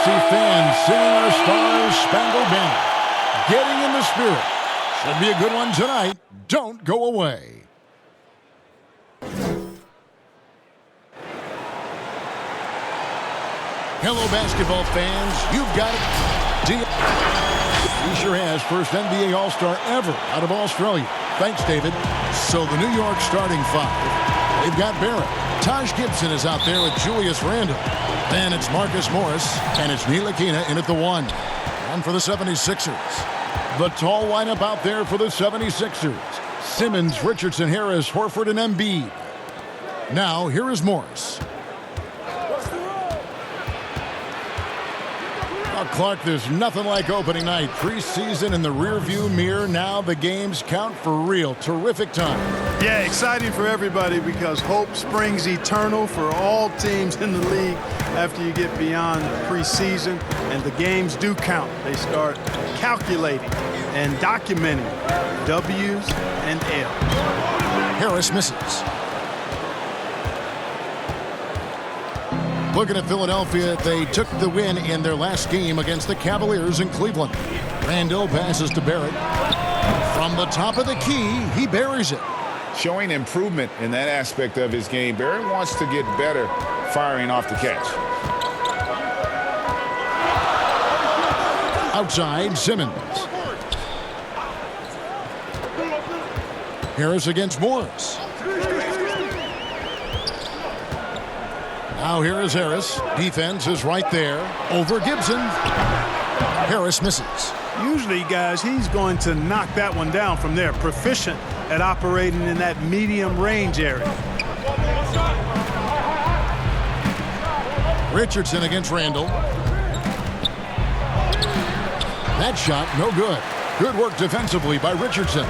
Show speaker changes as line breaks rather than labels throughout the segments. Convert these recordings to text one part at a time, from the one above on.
see fans singing our Stars Spangled Banner. Getting in the spirit. Should be a good one tonight. Don't go away. Hello, basketball fans. You've got it. He sure has. First NBA All-Star ever out of Australia. Thanks, David. So the New York starting five. They've got Barrett. Taj Gibson is out there with Julius Randle. Then it's Marcus Morris. And it's Ntilikina in at the one. And for the 76ers. The tall lineup out there for the 76ers. Simmons, Richardson, Harris, Horford, and Embiid. Now, here is Morris. Well, Clark, there's nothing like opening night. Preseason in the rearview mirror. Now the games count for real. Terrific time.
Yeah, exciting for everybody because hope springs eternal for all teams in the league after you get beyond the preseason. And the games do count. They start calculating and documenting W's and L's.
Harris misses. Looking at Philadelphia, they took the win in their last game against the Cavaliers in Cleveland. Randle passes to Barrett. From the top of the key, he buries it.
Showing improvement in that aspect of his game. Barrett wants to get better firing off the catch.
Outside, Simmons. Harris against Morris. Now here is Harris. Defense is right there. Over Gibson. Harris misses.
Usually, guys, he's going to knock that one down from there. Proficient at operating in that medium range area.
Richardson against Randle. That shot, no good. Good work defensively by Richardson.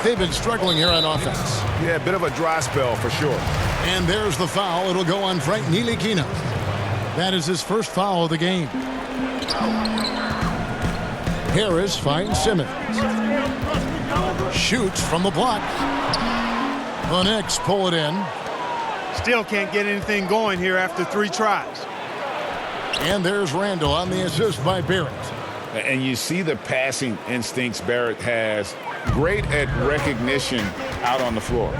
They've been struggling here on offense.
Yeah, a bit of a dry spell for sure.
And there's the foul. It'll go on Frank Ntilikina. That is his first foul of the game. Harris finds Simmons. Shoots from the block. The Knicks pull it in.
Still can't get anything going here after 3 tries.
And there's Randle on the assist by Barrett.
And you see the passing instincts Barrett has. Great at recognition out on the floor.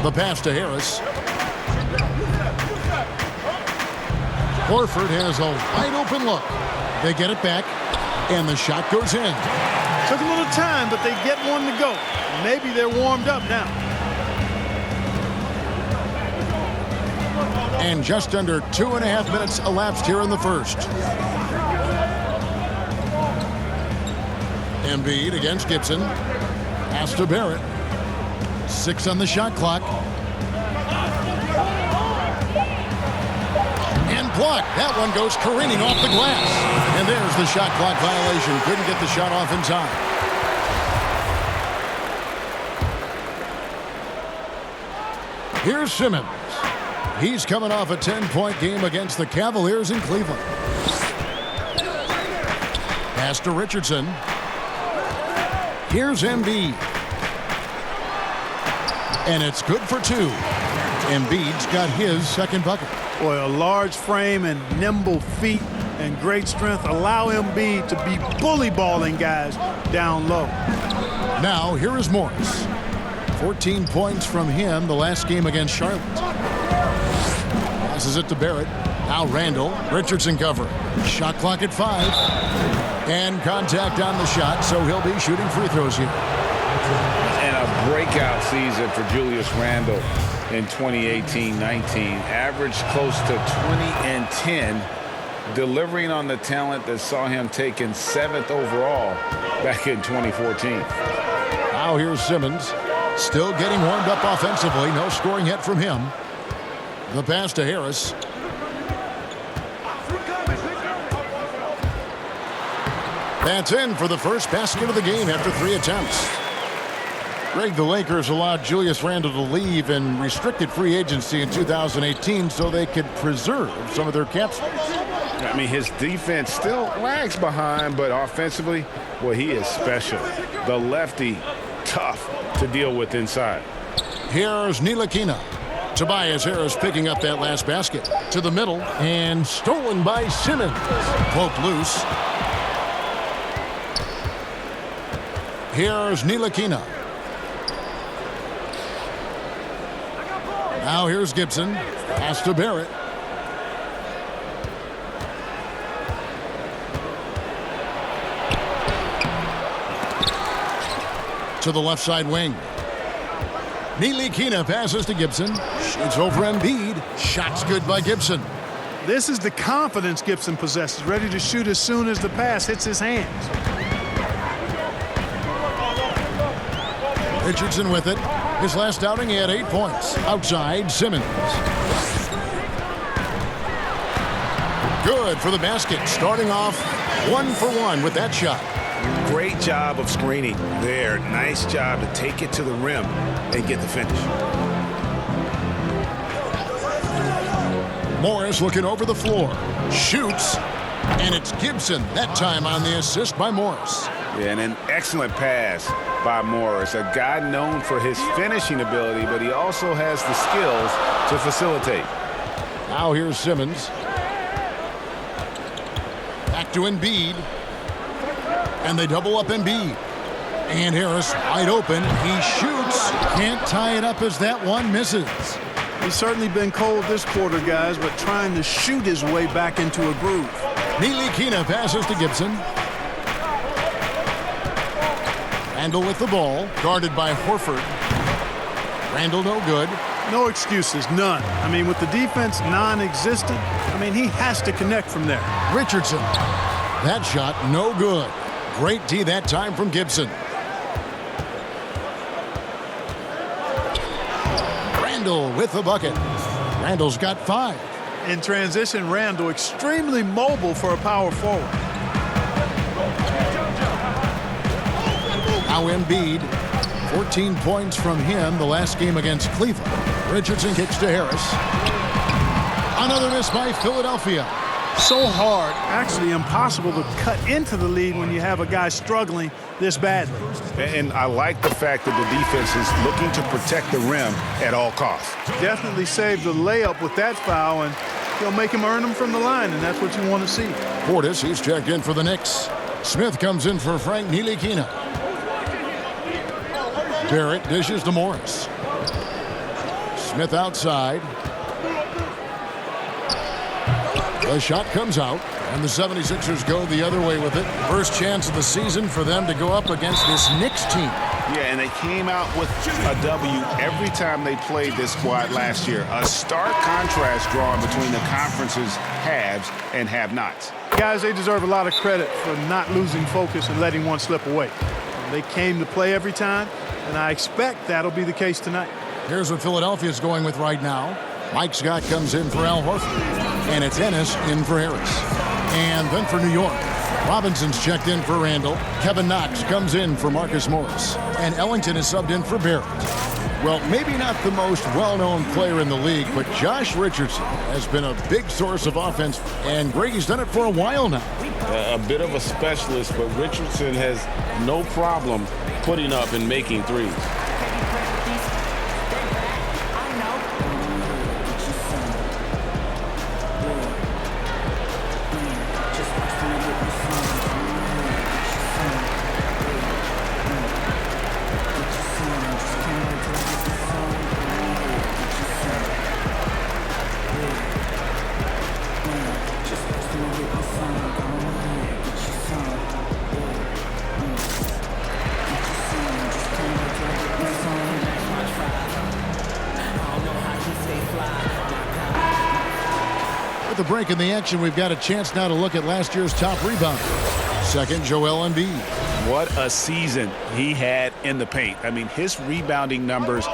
The pass to Harris. Horford has a wide open look. They get it back, and the shot goes in.
Took a little time, but they get one to go. Maybe they're warmed up now.
And just under 2.5 minutes elapsed here in the first. Embiid against Gibson. Pass to Barrett. 6 on the shot clock. And blocked. That one goes careening off the glass. And there's the shot clock violation. Couldn't get the shot off in time. Here's Simmons. He's coming off a 10-point game against the Cavaliers in Cleveland. Pass to Richardson. Here's Embiid. And it's good for 2. Embiid's got his second bucket.
Boy, a large frame and nimble feet and great strength allow Embiid to be bully balling guys down low.
Now, here is Morris. 14 points from him the last game against Charlotte. Passes it to Barrett. Now Randle. Richardson covering. Shot clock at 5. And contact on the shot, so he'll be shooting free throws here.
And a breakout season for Julius Randle in 2018-19. Averaged close to 20 and 10, delivering on the talent that saw him taken 7th overall back in 2014.
Now here's Simmons. Still getting warmed up offensively. No scoring yet from him. The pass to Harris. That's in for the first basket of the game after 3 attempts. Greg, the Lakers allowed Julius Randle to leave in restricted free agency in 2018 so they could preserve some of their cap space.
I mean, his defense still lags behind, but offensively, well, he is special. The lefty, tough to deal with inside.
Here's Ntilikina. Tobias Harris picking up that last basket. To the middle, and stolen by Simmons. Poked loose. Here's Ntilikina. Now here's Gibson. Pass to Barrett. To the left side wing. Ntilikina passes to Gibson. Shoots over Embiid. Shot's good by Gibson.
This is the confidence Gibson possesses, ready to shoot as soon as the pass hits his hands.
Richardson with it. His last outing, he had 8 points. Outside, Simmons. Good for the basket. Starting off 1 for 1 with that shot.
Great job of screening there. Nice job to take it to the rim and get the finish.
Morris looking over the floor. Shoots. And it's Gibson that time on the assist by Morris.
Yeah, and an excellent pass by Morris. A guy known for his finishing ability, but he also has the skills to facilitate.
Now here's Simmons. Back to Embiid. And they double up Embiid. And Harris wide open. He shoots. Can't tie it up as that one misses.
He's certainly been cold this quarter, guys, but trying to shoot his way back into a groove.
Ntilikina passes to Gibson. Randall with the ball. Guarded by Horford. Randall no good.
No excuses, none. I mean, with the defense non-existent, he has to connect from there.
Richardson. That shot no good. Great D that time from Gibson. Randall with the bucket. Randall's got 5.
In transition, Randall extremely mobile for a power forward.
Now Embiid. 14 points from him the last game against Cleveland. Richardson kicks to Harris. Another miss by Philadelphia.
So hard, actually impossible to cut into the lead when you have a guy struggling this badly.
And I like the fact that the defense is looking to protect the rim at all costs.
Definitely saved the layup with that foul, and he'll make him earn them from the line, and that's what you want to see.
Portis, he's checked in for the Knicks. Smith comes in for Frank Ntilikina. Barrett dishes to Morris. Smith outside. The shot comes out, and the 76ers go the other way with it. First chance of the season for them to go up against this Knicks team.
Yeah, and they came out with a W every time they played this squad last year. A stark contrast drawn between the conference's haves and have-nots.
Guys, they deserve a lot of credit for not losing focus and letting one slip away. They came to play every time, and I expect that'll be the case tonight.
Here's what Philadelphia's going with right now. Mike Scott comes in for Al Horford. And it's Ennis in for Harris. And then for New York, Robinson's checked in for Randall. Kevin Knox comes in for Marcus Morris. And Ellington is subbed in for Barrett. Well, maybe not the most well-known player in the league, but Josh Richardson has been a big source of offense, and Grady's done it for a while now.
A bit of a specialist, but Richardson has no problem putting up and making threes.
With the break in the action, we've got a chance now to look at last year's top rebounder. Second, Joel Embiid.
What a season he had in the paint. His rebounding numbers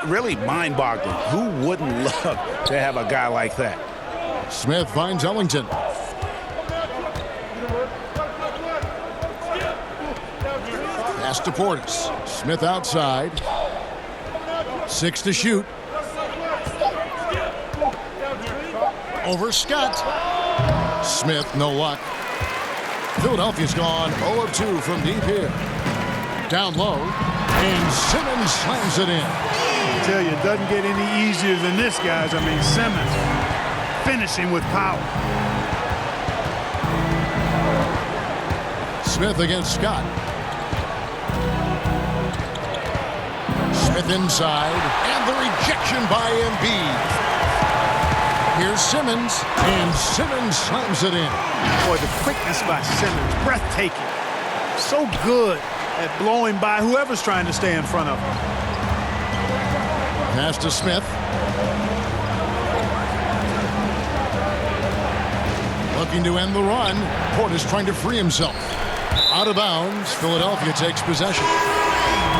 really mind-boggling. Who wouldn't love to have a guy like that?
Smith finds Ellington. Pass to Portis. Smith outside. 6 to shoot. Over Scott. Smith, no luck. Philadelphia's gone 0 of 2 from deep here. Down low. And Simmons slams it in.
I tell you, it doesn't get any easier than this, guys. I mean, Simmons finishing with power.
Smith against Scott. Smith inside, and the rejection by Embiid. Here's Simmons, and Simmons slams it in.
Boy, the quickness by Simmons, breathtaking. So good at blowing by whoever's trying to stay in front of him.
Pass to Smith. Looking to end the run. Portis trying to free himself. Out of bounds. Philadelphia takes possession.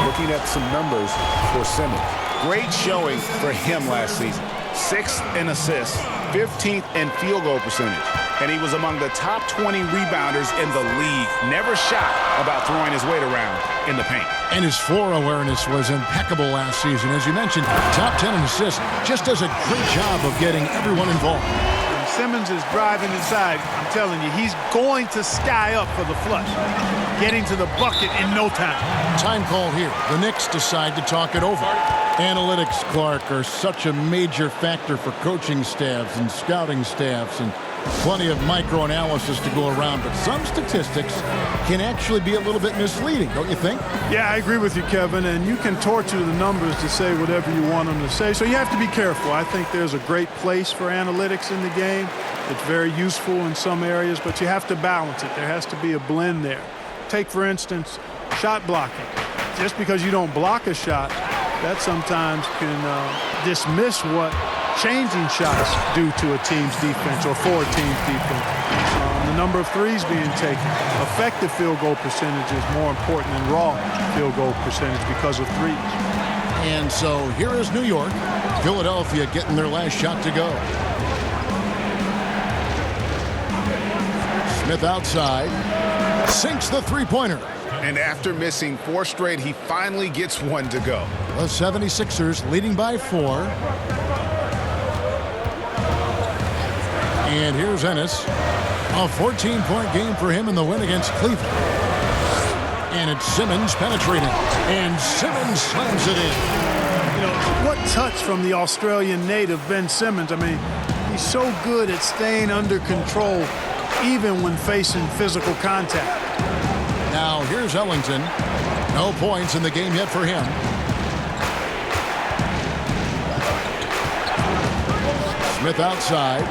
Looking at some numbers for Simmons. Great showing for him last season. 6th in assists, 15th in field goal percentage. And he was among the top 20 rebounders in the league. Never shy about throwing his weight around in the paint.
And his floor awareness was impeccable last season. As you mentioned, top 10 in assists. Just does a great job of getting everyone involved.
When Simmons is driving inside, I'm telling you, he's going to sky up for the flush. Getting to the bucket in no time.
Time call here. The Knicks decide to talk it over. Analytics, Clark, are such a major factor for coaching staffs and scouting staffs, and plenty of micro-analysis to go around. But some statistics can actually be a little bit misleading, don't you think?
Yeah, I agree with you, Kevin, and you can torture the numbers to say whatever you want them to say, so you have to be careful. I think there's a great place for analytics in the game. It's very useful in some areas, but you have to balance it. There has to be a blend there. Take, for instance, shot blocking. Just because you don't block a shot, that sometimes can dismiss what changing shots do to a team's defense or for a team's defense. The number of threes being taken. Effective field goal percentage is more important than raw field goal percentage because of threes.
And so here is New York. Philadelphia getting their last shot to go. Smith outside. Sinks the three-pointer.
And after missing 4 straight, he finally gets one to go.
The 76ers leading by 4. And here's Ennis. A 14-point game for him in the win against Cleveland. And it's Simmons penetrating. And Simmons slams it in.
You know, what touch from the Australian native, Ben Simmons. I mean, he's so good at staying under control even when facing physical contact.
Now here's Ellington. No points in the game yet for him. Smith outside.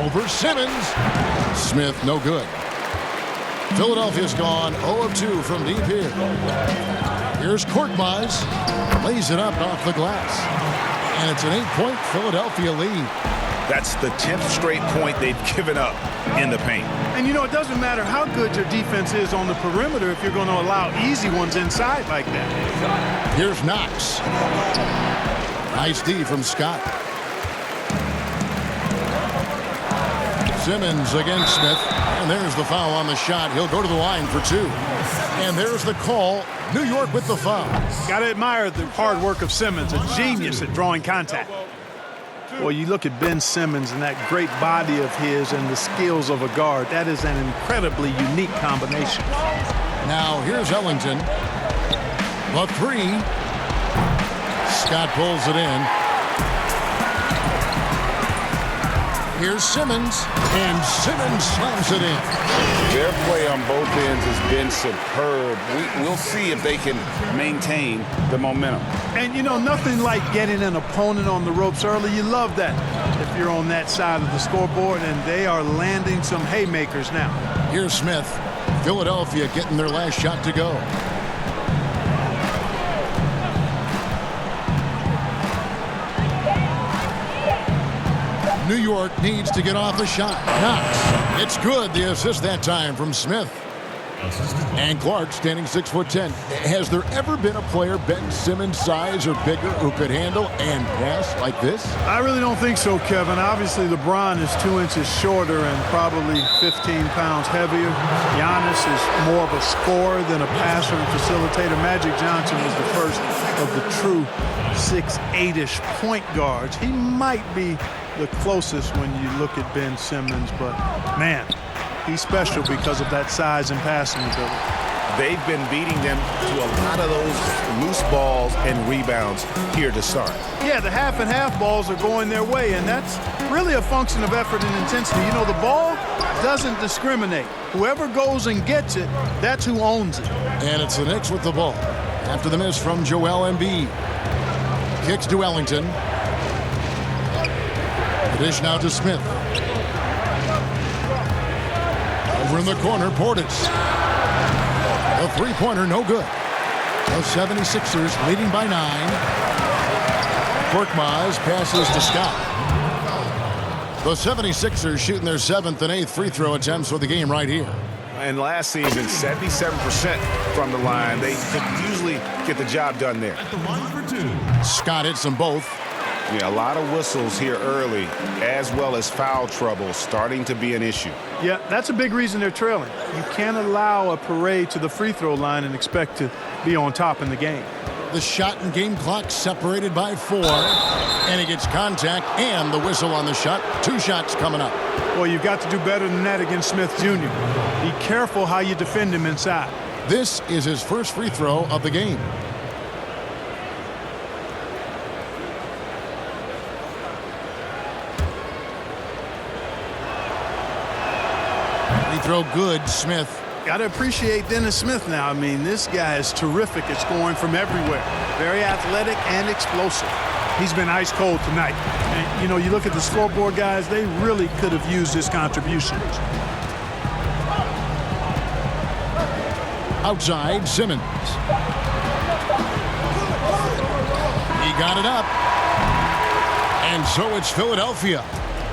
Over Simmons. Smith no good. Philadelphia's gone 0 of 2 from deep here. Here's Korkmaz. Lays it up off the glass. And it's an 8-point Philadelphia lead.
That's the 10th straight point they've given up in the paint.
And, you know, it doesn't matter how good your defense is on the perimeter if you're going to allow easy ones inside like that.
Here's Knox. Nice D from Scott. Simmons against Smith. And there's the foul on the shot. He'll go to the line for 2. And there's the call. New York with the foul.
Got to admire the hard work of Simmons, a genius at drawing contact. Well, you look at Ben Simmons and that great body of his and the skills of a guard. That is an incredibly unique combination.
Now here's Ellington. The 3. Scott pulls it in. Here's Simmons, and Simmons slams it in.
Their play on both ends has been superb. We'll see if they can maintain the momentum.
And, you know, nothing like getting an opponent on the ropes early. You love that if you're on that side of the scoreboard, and they are landing some haymakers now.
Here's Smith. Philadelphia getting their last shot to go. New York needs to get off a shot. Knox. It's good. The assist that time from Smith. And Clark standing 6'10". Has there ever been a player Ben Simmons' size or bigger who could handle and pass like this?
I really don't think so, Kevin. Obviously, LeBron is 2 inches shorter and probably 15 pounds heavier. Giannis is more of a scorer than a passer and facilitator. Magic Johnson was the first of the true 6'8"-ish point guards. He might be the closest when you look at Ben Simmons, but man, He's special because of that size and passing ability.
They've been beating them to a lot of those loose balls and rebounds here to start.
Yeah, the half and half balls are going their way, and that's really a function of effort and intensity. You know, the ball doesn't discriminate. Whoever goes and gets it, that's who owns it.
And it's the Knicks with the ball. After the miss from Joel Embiid. Kicks to Ellington. The dish now to Smith. Over in the corner, Portis. A three-pointer, no good. The 76ers leading by 9. Korkmaz passes to Scott. The 76ers shooting their 7th and 8th free throw attempts for the game right here.
And last season, 77% from the line. They could usually get the job done there.
Scott hits them both.
Yeah, a lot of whistles here early, as well as foul trouble starting to be an issue.
Yeah, that's a big reason they're trailing. You can't allow a parade to the free throw line and expect to be on top in the game.
The shot and game clock separated by 4. And he gets contact and the whistle on the shot. 2 shots coming up.
Well, you've got to do better than that against Smith Jr. Be careful how you defend him inside.
This is his first free throw of the game. Free throw good, Smith.
Got to appreciate Dennis Smith now. I mean, this guy is terrific at scoring from everywhere. Very athletic and explosive. He's been ice cold tonight. And, you know, you look at the scoreboard, guys, they really could have used his contributions.
Outside, Simmons. He got it up. And so it's Philadelphia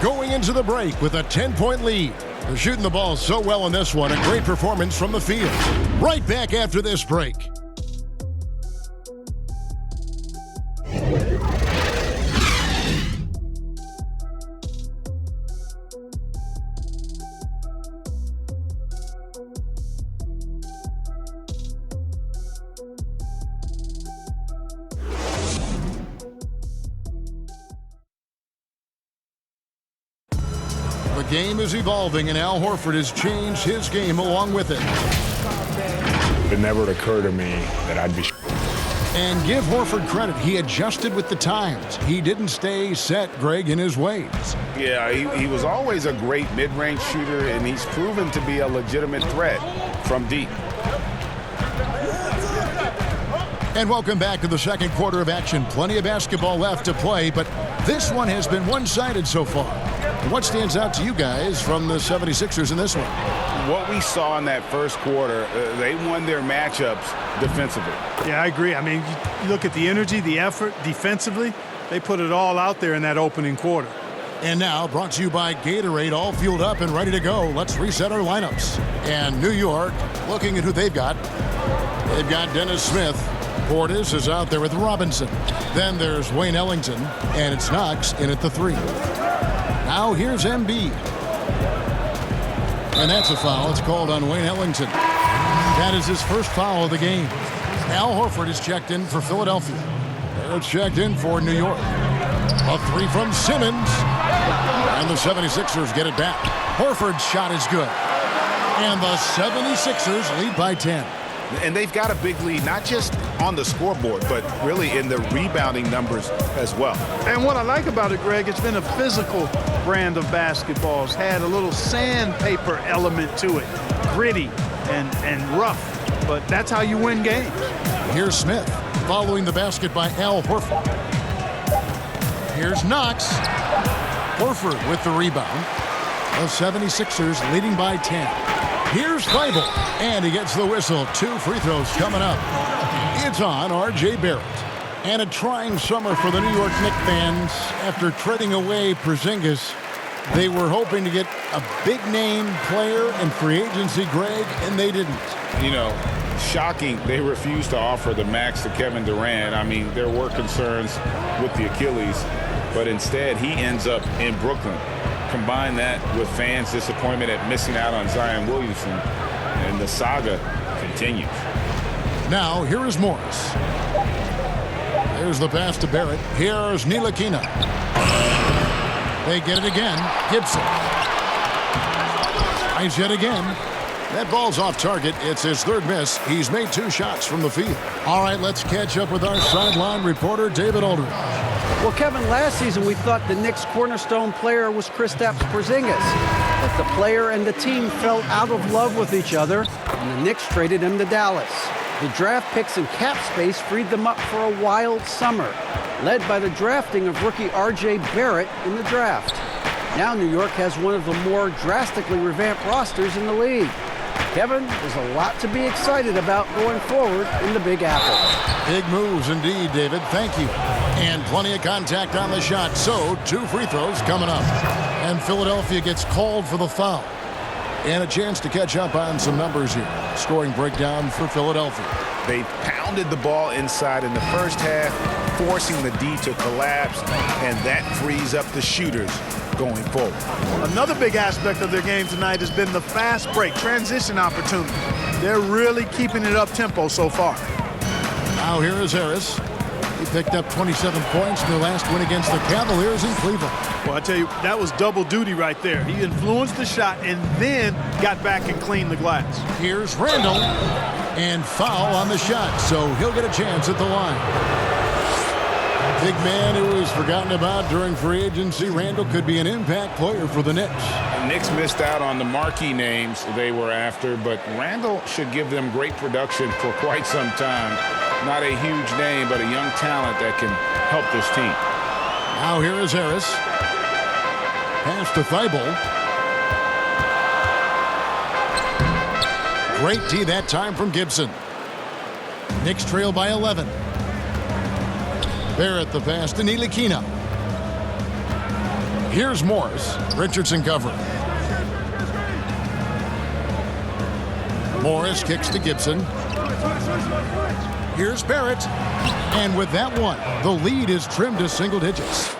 going into the break with a 10-point lead. They're shooting the ball so well in this one. A great performance from the field. Right back after this break. The game is evolving, and Al Horford has changed his game along with it.
It never occurred to me that I'd be.
And give Horford credit. He adjusted with the times. He didn't stay set, Greg, in his ways.
Yeah, he was always a great mid-range shooter, and he's proven to be a legitimate threat from deep.
And welcome back to the second quarter of action. Plenty of basketball left to play, but this one has been one-sided so far. What stands out to you guys from the 76ers in this one?
What we saw in that first quarter, they won their matchups defensively.
Yeah, I agree. I mean, you look at the energy, the effort defensively, they put it all out there in that opening quarter.
And now, brought to you by Gatorade, all fueled up and ready to go. Let's reset our lineups. And New York, looking at who they've got. They've got Dennis Smith. Portis is out there with Robinson. Then there's Wayne Ellington, and it's Knox in at the 3. Now here's Embiid. And that's a foul. It's called on Wayne Ellington. That is his first foul of the game. Al Horford is checked in for Philadelphia. They're checked in for New York. A 3 from Simmons. And the 76ers get it back. Horford's shot is good. And the 76ers lead by 10.
And they've got a big lead, not just on the scoreboard, but really in the rebounding numbers as well.
And what I like about it, Greg, it's been a physical brand of basketball. It's had a little sandpaper element to it. Gritty and rough. But that's how you win games.
Here's Smith following the basket by Al Horford. Here's Knox. Horford with the rebound. The 76ers leading by 10. Here's Thibault, and he gets the whistle. 2 free throws coming up. It's on R.J. Barrett. And a trying summer for the New York Knicks fans. After trading away Porzingis, they were hoping to get a big-name player in free agency, Greg, and they didn't.
You know, shocking, they refused to offer the max to Kevin Durant. I mean, there were concerns with the Achilles, but instead he ends up in Brooklyn. Combine that with fans' disappointment at missing out on Zion Williamson, and the saga continues.
Now, here is Morris. There's the pass to Barrett. Here's Ntilikina. They get it again. Gibson. Tries yet again. That ball's off target. It's his third miss. He's made 2 shots from the field. All right, let's catch up with our sideline reporter, David Aldridge.
Well, Kevin, last season we thought the Knicks' cornerstone player was Kristaps Porzingis. But the player and the team fell out of love with each other, and the Knicks traded him to Dallas. The draft picks and cap space freed them up for a wild summer, led by the drafting of rookie R.J. Barrett in the draft. Now New York has one of the more drastically revamped rosters in the league. Kevin, there's a lot to be excited about going forward in the Big Apple.
Big moves indeed, David. Thank you. And plenty of contact on the shot, so 2 free throws coming up. And Philadelphia gets called for the foul. And a chance to catch up on some numbers here. Scoring breakdown for Philadelphia.
They pounded the ball inside in the first half, forcing the D to collapse, and that frees up the shooters going forward.
Another big aspect of their game tonight has been the fast break, transition opportunity. They're really keeping it up-tempo so far.
Now here is Harris. He picked up 27 points in their last win against the Cavaliers in Cleveland.
Well, I tell you, that was double duty right there. He influenced the shot and then got back and cleaned the glass.
Here's Randall. And foul on the shot, so he'll get a chance at the line. Big man who was forgotten about during free agency. Randall could be an impact player for the Knicks.
The Knicks missed out on the marquee names they were after, but Randall should give them great production for quite some time. Not a huge name, but a young talent that can help this team.
Now here is Harris. Pass to Thibault. Great D that time from Gibson. Knicks trail by 11. Barrett the pass to Ntilikina. Here's Morris. Richardson covering. Morris kicks to Gibson. Here's Barrett. And with that one, the lead is trimmed to single digits.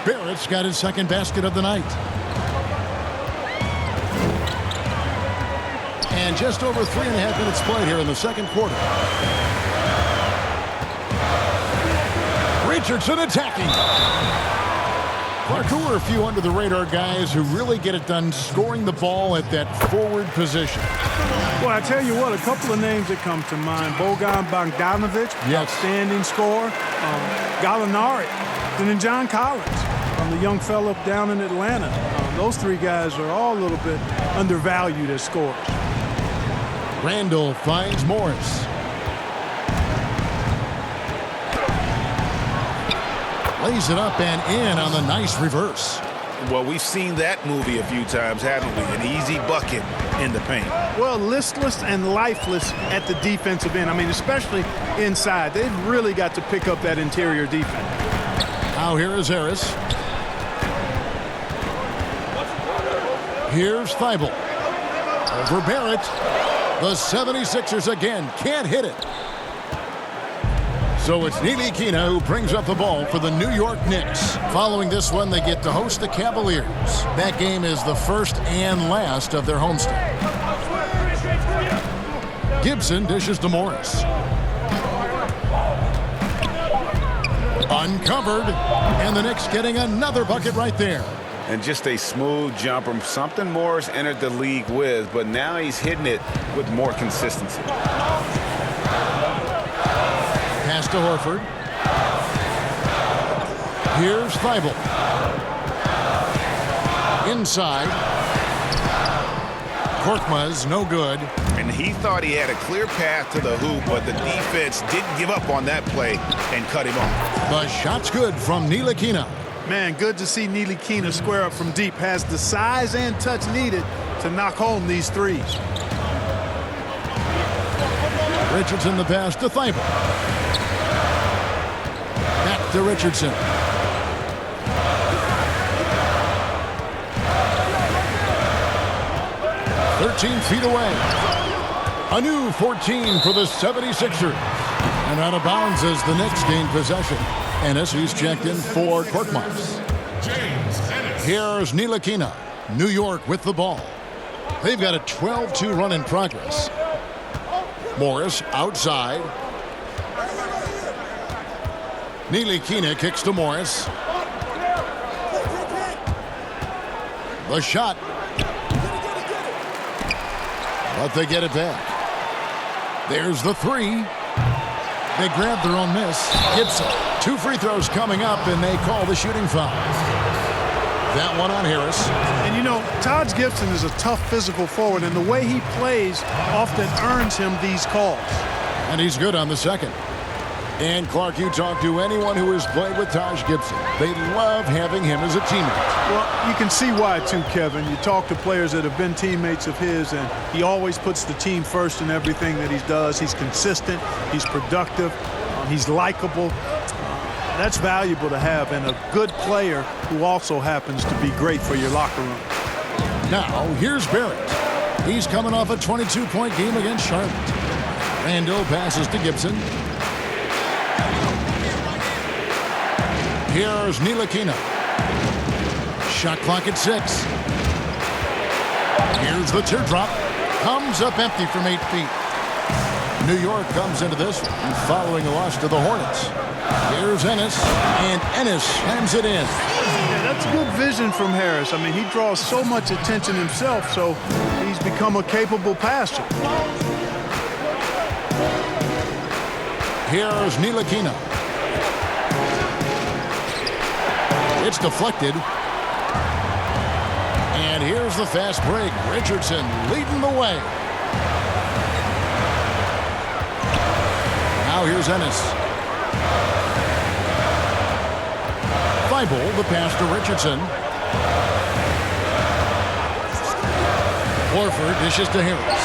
Barrett's got his second basket of the night. And just over 3.5 minutes played here in the second quarter. Richardson attacking. Clark, who are a few under-the-radar guys who really get it done scoring the ball at that forward position?
Well, I tell you what, a couple of names that come to mind. Bogan Bogdanovic,
yes,
outstanding scorer. Gallinari, and then John Collins, the young fellow down in Atlanta. Those 3 guys are all a little bit undervalued as scorers.
Randall finds Morris. Lays it up and in on the nice reverse.
Well, we've seen that movie a few times, haven't we? An easy bucket in the paint.
Well, listless and lifeless at the defensive end. I mean, especially inside. They've really got to pick up that interior defense.
Now here is Harris. Here's Thibault. Over Barrett. The 76ers again can't hit it. So it's Ntilikina who brings up the ball for the New York Knicks. Following this one, they get to host the Cavaliers. That game is the first and last of their homestand. Gibson dishes to Morris. Uncovered, and the Knicks getting another bucket right there.
And just a smooth jumper, something Morris entered the league with, but now he's hitting it with more consistency.
Pass to Horford. Here's Thibault. Inside. Korkmaz, no good.
And he thought he had a clear path to the hoop, but the defense didn't give up on that play and cut him off.
The shot's good from Ntilikina.
Man, good to see Ntilikina square up from deep. Has the size and touch needed to knock home these threes.
Richardson the pass to Thibault. Back to Richardson. "13 feet away. A new 14 for the 76ers. And out of bounds as the Knicks gain possession. Ennis, he's checked in for Korkmaz. Here's Ntilikina. New York with the ball. They've got a 12-2 run in progress. Morris outside. Ntilikina kicks to Morris. The shot. but they get it back. There's the three. They grab their own miss. Gibson. 2 free throws coming up, and they call the shooting foul. That one on Harris.
And you know, Taj Gibson is a tough physical forward, and the way he plays often earns him these calls.
And he's good on the second. And Clark, you talk to anyone who has played with Taj Gibson. They love having him as a teammate.
Well, you can see why, too, Kevin. You talk to players that have been teammates of his, and he always puts the team first in everything that he does. He's consistent. He's productive. He's likable. That's valuable to have, and a good player who also happens to be great for your locker room.
Now, here's Barrett. He's coming off a 22-point game against Charlotte. Randall passes to Gibson. Here's Ntilikina. Shot clock at 6. Here's the teardrop. Comes up empty from 8 feet. New York comes into this one following a loss to the Hornets. Here's Ennis, and Ennis slams it in.
Yeah, that's good vision from Harris. I mean, he draws so much attention himself, so he's become a capable passer.
Here's Ntilikina. It's deflected. And here's the fast break. Richardson leading the way. Now here's Ennis. Thibault, the pass to Richardson. Horford dishes to Harris.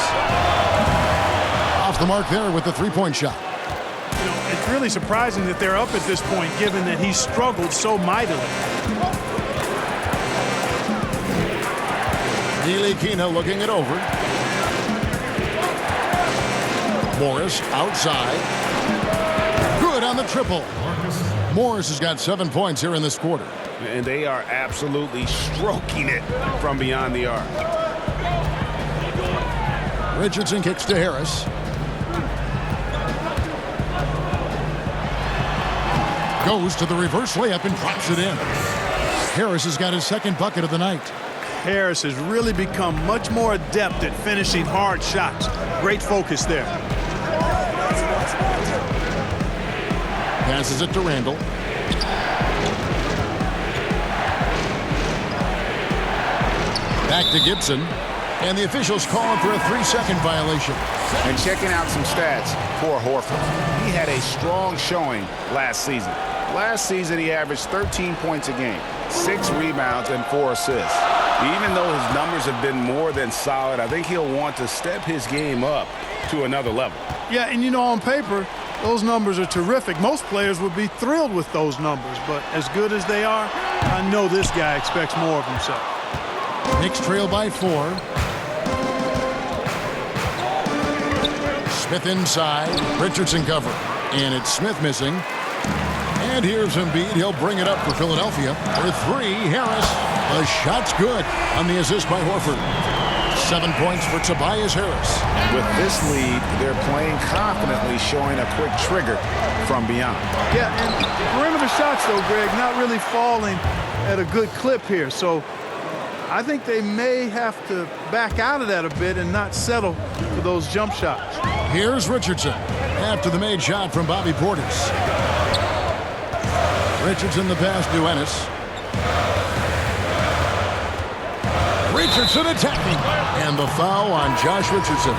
Off the mark there with the three-point shot.
You know, it's really surprising that they're up at this point, given that he struggled so mightily.
Ntilikina looking it over. Morris outside. Good on the triple. Morris has got 7 points here in this quarter.
And they are absolutely stroking it from beyond the arc.
Richardson kicks to Harris. Goes to the reverse layup and drops it in. Harris has got his second bucket of the night.
Harris has really become much more adept at finishing hard shots. Great focus there.
Passes it to Randall. Back to Gibson. And the officials calling for a 3-second violation.
And checking out some stats for Horford. He had a strong showing last season. Last season, he averaged 13 points a game, 6 rebounds, and 4 assists. Even though his numbers have been more than solid, I think he'll want to step his game up to another level.
Yeah, and you know, on paper, those numbers are terrific. Most players would be thrilled with those numbers, but as good as they are, I know this guy expects more of himself.
Knicks trail by 4. Smith inside. Richardson cover. And it's Smith missing. And here's Embiid. He'll bring it up for Philadelphia. For 3, Harris. The shot's good on the assist by Horford. 7 points for Tobias Harris.
With this lead, they're playing confidently, showing a quick trigger from beyond.
Yeah, and perimeter shots, though, Greg, not really falling at a good clip here. So I think they may have to back out of that a bit and not settle for those jump shots.
Here's Richardson after the made shot from Bobby Portis. Richardson the pass to Ennis. Richardson attacking. And the foul on Josh Richardson.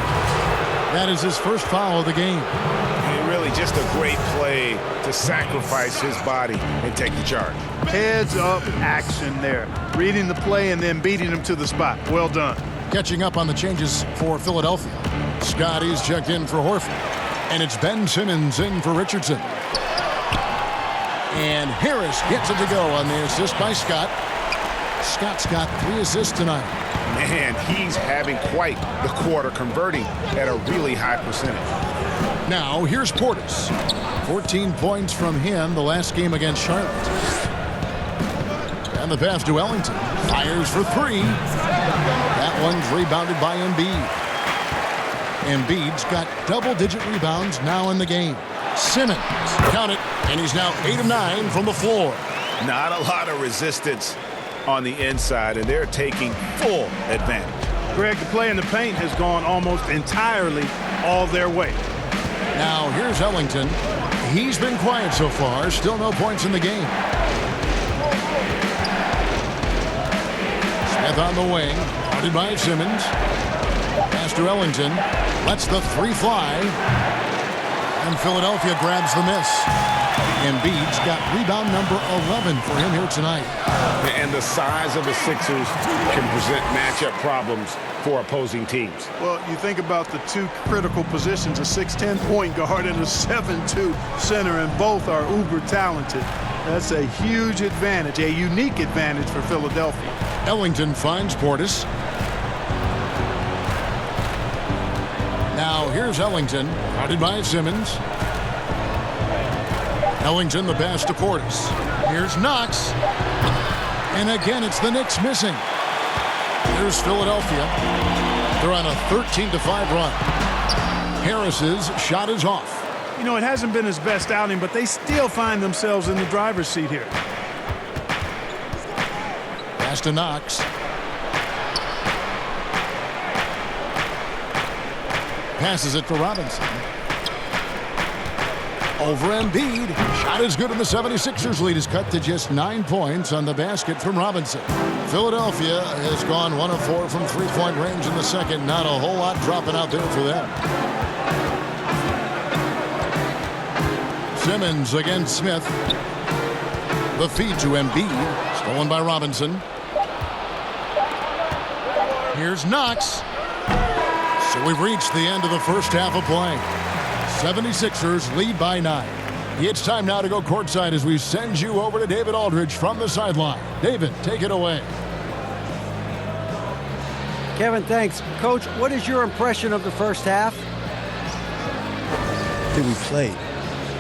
That is his first foul of the game.
And really just a great play to sacrifice his body and take the charge.
Heads up action there. Reading the play and then beating him to the spot. Well done.
Catching up on the changes for Philadelphia. Scotty's checked in for Horford. And it's Ben Simmons in for Richardson. And Harris gets it to go on the assist by Scott. Scott's got 3 assists tonight.
Man, he's having quite the quarter, converting at a really high percentage.
Now, here's Portis. 14 points from him the last game against Charlotte. And the pass to Ellington. Fires for 3. That one's rebounded by Embiid. Embiid's got double-digit rebounds now in the game. Simmons, count it, and he's now 8 of 9 from the floor.
Not a lot of resistance on the inside, and they're taking full advantage.
Greg, the play in the paint has gone almost entirely all their way.
Now here's Ellington. He's been quiet so far. Still no points in the game. Smith on the wing. Guarded by Simmons. Pass to Ellington. Lets the three fly. And Philadelphia grabs the miss. Embiid's got rebound number 11 for him here tonight.
And the size of the Sixers can present matchup problems for opposing teams.
Well, you think about the two critical positions, a 6'10 point guard and a 7'2 center, and both are uber talented. That's a huge advantage, a unique advantage for Philadelphia.
Ellington finds Portis. Now here's Ellington, guarded by Simmons. Ellington the pass to Portis. Here's Knox. And again, it's the Knicks missing. Here's Philadelphia. They're on a 13-5 run. Harris's shot is off.
You know, it hasn't been his best outing, but they still find themselves in the driver's seat here.
Pass to Knox. Passes it to Robinson. Over Embiid. Shot is good, and the 76ers lead is cut to just 9 points on the basket from Robinson. Philadelphia has gone 1 of 4 from three-point range in the second. Not a whole lot dropping out there for them. Simmons against Smith. The feed to Embiid. Stolen by Robinson. Here's Knox. So we've reached the end of the first half of play. 76ers lead by 9. It's time now to go courtside as we send you over to David Aldridge from the sideline. David, take it away.
Kevin, thanks. Coach, what is your impression of the first half?
I think we played.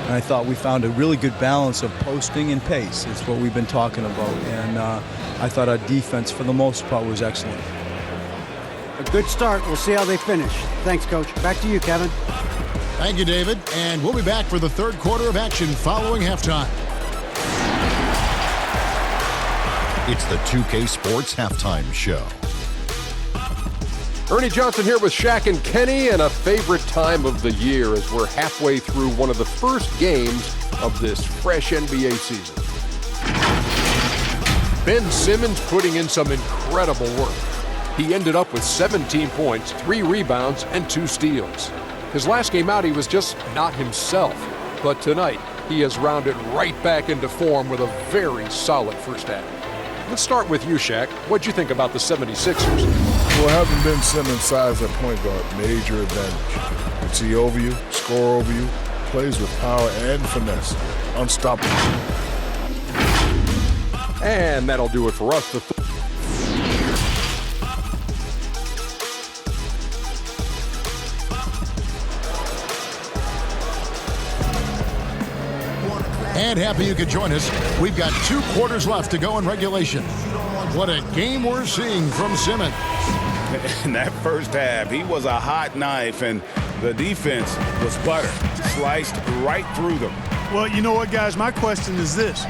And I thought we found a really good balance of posting and pace. It's what we've been talking about. And I thought our defense, for the most part, was excellent.
A good start. We'll see how they finish. Thanks, Coach. Back to you, Kevin.
Thank you, David. And we'll be back for the third quarter of action following halftime.
It's the 2K Sports Halftime Show.
Ernie Johnson here with Shaq and Kenny, and a favorite time of the year as we're halfway through one of the first games of this fresh NBA season. Ben Simmons putting in some incredible work. He ended up with 17 points, 3 rebounds, and 2 steals. His last game out, he was just not himself. But tonight, he has rounded right back into form with a very solid first half. Let's start with you, Shaq. What'd you think about the 76ers?
Well, having Ben Simmons' size at point guard, major advantage. Can see over you, score over you, plays with power and finesse. Unstoppable.
And that'll do it for us.
And happy you could join us. We've got 2 quarters left to go in regulation. What a game we're seeing from Simmons.
In that first half, he was a hot knife, and the defense was butter. Sliced right through them.
Well, you know what, guys? My question is this.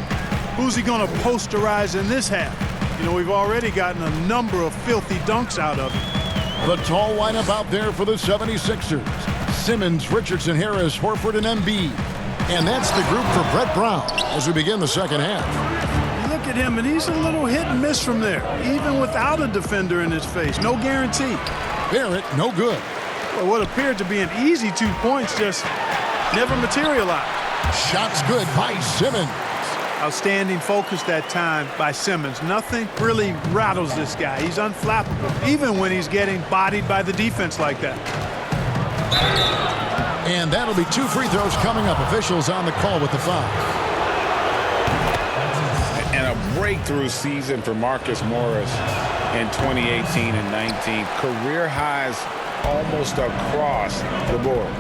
Who's he going to posterize in this half? You know, we've already gotten a number of filthy dunks out of him.
The tall lineup out there for the 76ers. Simmons, Richardson, Harris, Horford, and Embiid. And that's the group for Brett Brown as we begin the second half.
You look at him, and he's a little hit and miss from there, even without a defender in his face. No guarantee.
Barrett, no good.
Well, what appeared to be an easy 2 points just never materialized.
Shots good by Simmons.
Outstanding focus that time by Simmons. Nothing really rattles this guy. He's unflappable, even when he's getting bodied by the defense like that.
And that'll be 2 free throws coming up. Officials on the call with the foul.
And a breakthrough season for Marcus Morris in 2018 and 19. Career highs almost across the board.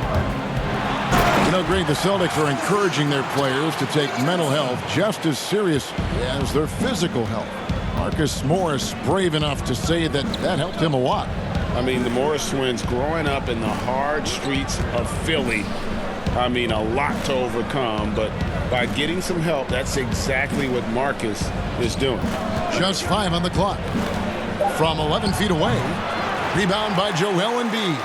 You know, Greg, the Celtics are encouraging their players to take mental health just as seriously as their physical health. Marcus Morris brave enough to say that helped him a lot.
I mean, the Morris twins growing up in the hard streets of Philly. I mean, a lot to overcome, but by getting some help, that's exactly what Marcus is doing.
Just 5 on the clock. From 11 feet away, Rebound by Joel Embiid.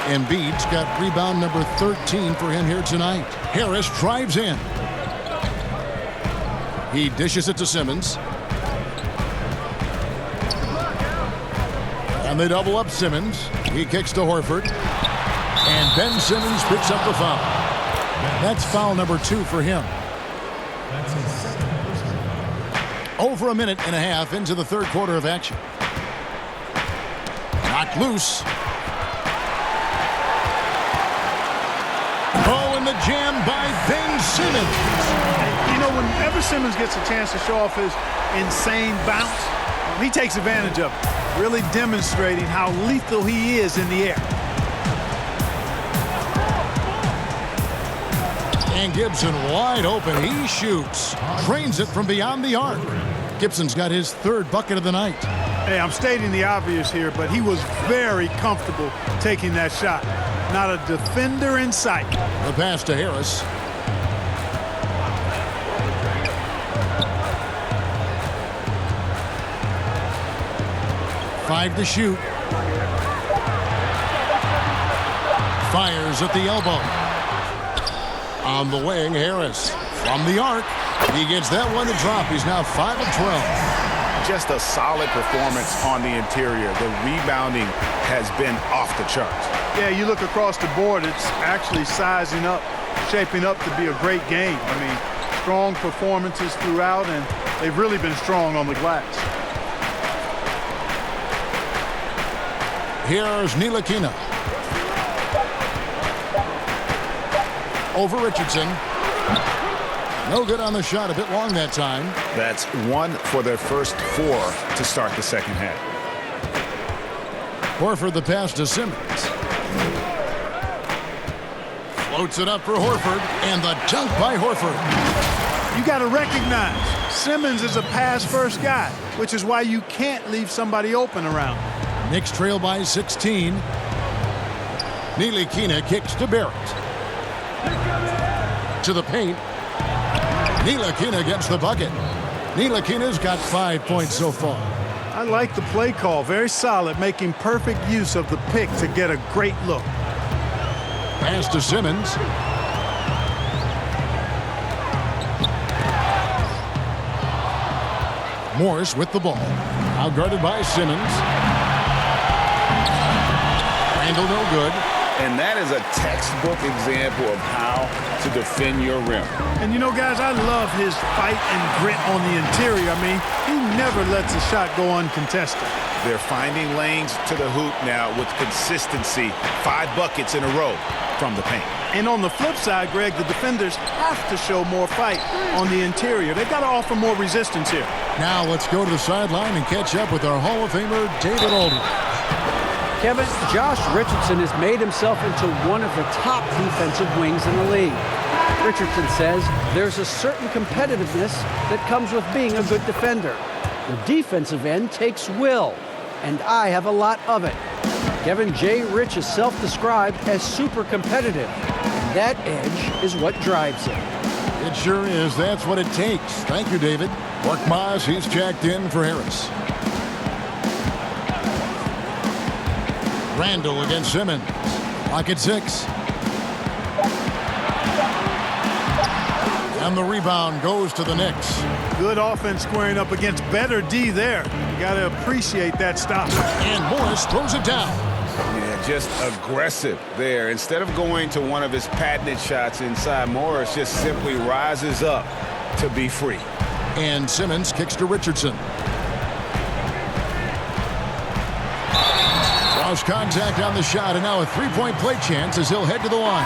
Embiid's got rebound number 13 for him here tonight. Harris drives in. He dishes it to Simmons. And they double up Simmons. He kicks to Horford. And Ben Simmons picks up the foul. That's foul number 2 for him. Over a minute and a half into the third quarter of action. Knocked loose. Oh, and the jam by Ben Simmons.
You know, whenever Simmons gets a chance to show off his insane bounce, he takes advantage of it, really demonstrating how lethal he is in the air.
And Gibson wide open. He shoots. Drains it from beyond the arc. Gibson's got his third bucket of the night.
Hey, I'm stating the obvious here, but he was very comfortable taking that shot. Not a defender in sight.
The pass to Harris. Five to shoot. Fires at the elbow. On the wing, Harris from the arc. He gets that one to drop. He's now 5 of 12.
Just a solid performance on the interior. The rebounding has been off the charts.
Yeah, you look across the board, it's actually sizing up, shaping up to be a great game. I mean, strong performances throughout, and they've really been strong on the glass.
Here's Ntilikina. Over Richardson. No good on the shot. A bit long that time.
That's 1 for their first 4 to start the second half.
Horford the pass to Simmons. Floats it up for Horford. And the dunk by Horford.
You got to recognize Simmons is a pass-first guy, which is why you can't leave somebody open around.
Knicks trail by 16. Ntilikina kicks to Barrett. To the paint. Ntilikina gets the bucket. Ntilikina's got 5 points so far.
I like the play call. Very solid, making perfect use of the pick to get a great look.
Pass to Simmons. Morris with the ball. Out guarded by Simmons. Randall no good.
And that is a textbook example of how to defend your rim.
And you know, guys, I love his fight and grit on the interior. I mean, he never lets a shot go uncontested.
They're finding lanes to the hoop now with consistency. 5 buckets in a row from the paint.
And on the flip side, Greg, the defenders have to show more fight on the interior. They've got to offer more resistance here.
Now let's go to the sideline and catch up with our Hall of Famer, David Aldridge.
Kevin, Josh Richardson has made himself into one of the top defensive wings in the league. Richardson says there's a certain competitiveness that comes with being a good defender. The defensive end takes will, and I have a lot of it. Kevin J. Rich is self-described as super competitive, and that edge is what drives him.
It sure is. That's what it takes. Thank you, David. Mark Moss, he's checked in for Harris. Randall against Simmons. Clock at 6. And the rebound goes to the Knicks.
Good offense squaring up against better D there. You got to appreciate that stop.
And Morris throws it down.
Yeah, just aggressive there. Instead of going to one of his patented shots inside, Morris just simply rises up to be free.
And Simmons kicks to Richardson. Lost contact on the shot, and now a three-point play chance as he'll head to the line.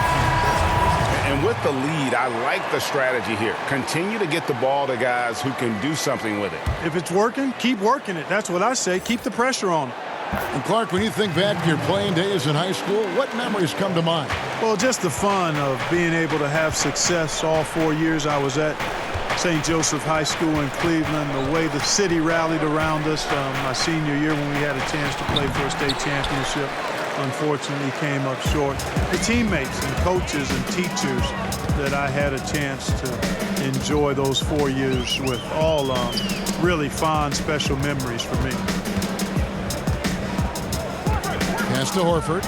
And with the lead, I like the strategy here. Continue to get the ball to guys who can do something with it.
If it's working, keep working it. That's what I say. Keep the pressure on.
And Clark, when you think back to your playing days in high school, what memories come to mind?
Well, just the fun of being able to have success all 4 years I was at St. Joseph High School in Cleveland, the way the city rallied around us my senior year when we had a chance to play for a state championship. Unfortunately, came up short. The teammates and coaches and teachers that I had a chance to enjoy those 4 years with, all really fond, special memories for me.
Pass to Horford.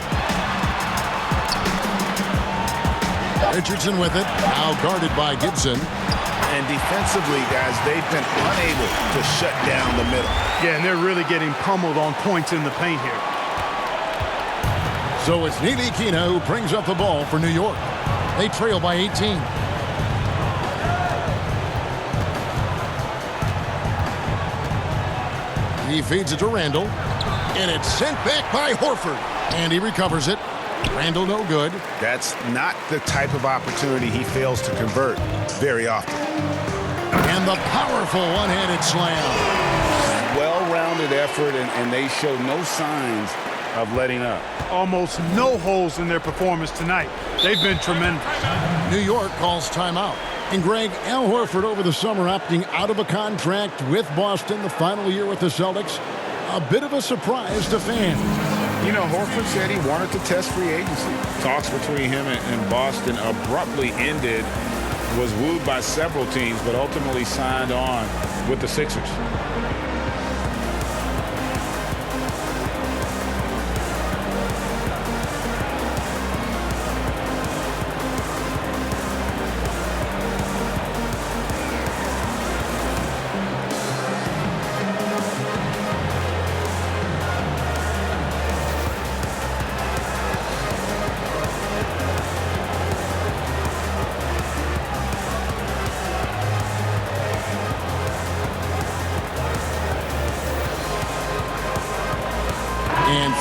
Richardson with it. Now guarded by Gibson.
And defensively, guys, they've been unable to shut down the middle.
Yeah, and they're really getting pummeled on points in the paint here.
So it's Ntilikina who brings up the ball for New York. They trail by 18. He feeds it to Randall. And it's sent back by Horford. And he recovers it. Randall no good.
That's not the type of opportunity he fails to convert very often.
And the powerful one-handed slam.
Well-rounded effort, and they show no signs of letting up.
Almost no holes in their performance tonight. They've been tremendous.
New York calls timeout. And Greg, Al Horford over the summer opting out of a contract with Boston the final year with the Celtics. A bit of a surprise to fans.
You know, Horford said he wanted to test free agency. Talks between him and Boston abruptly ended, was wooed by several teams, but ultimately signed on with the Sixers.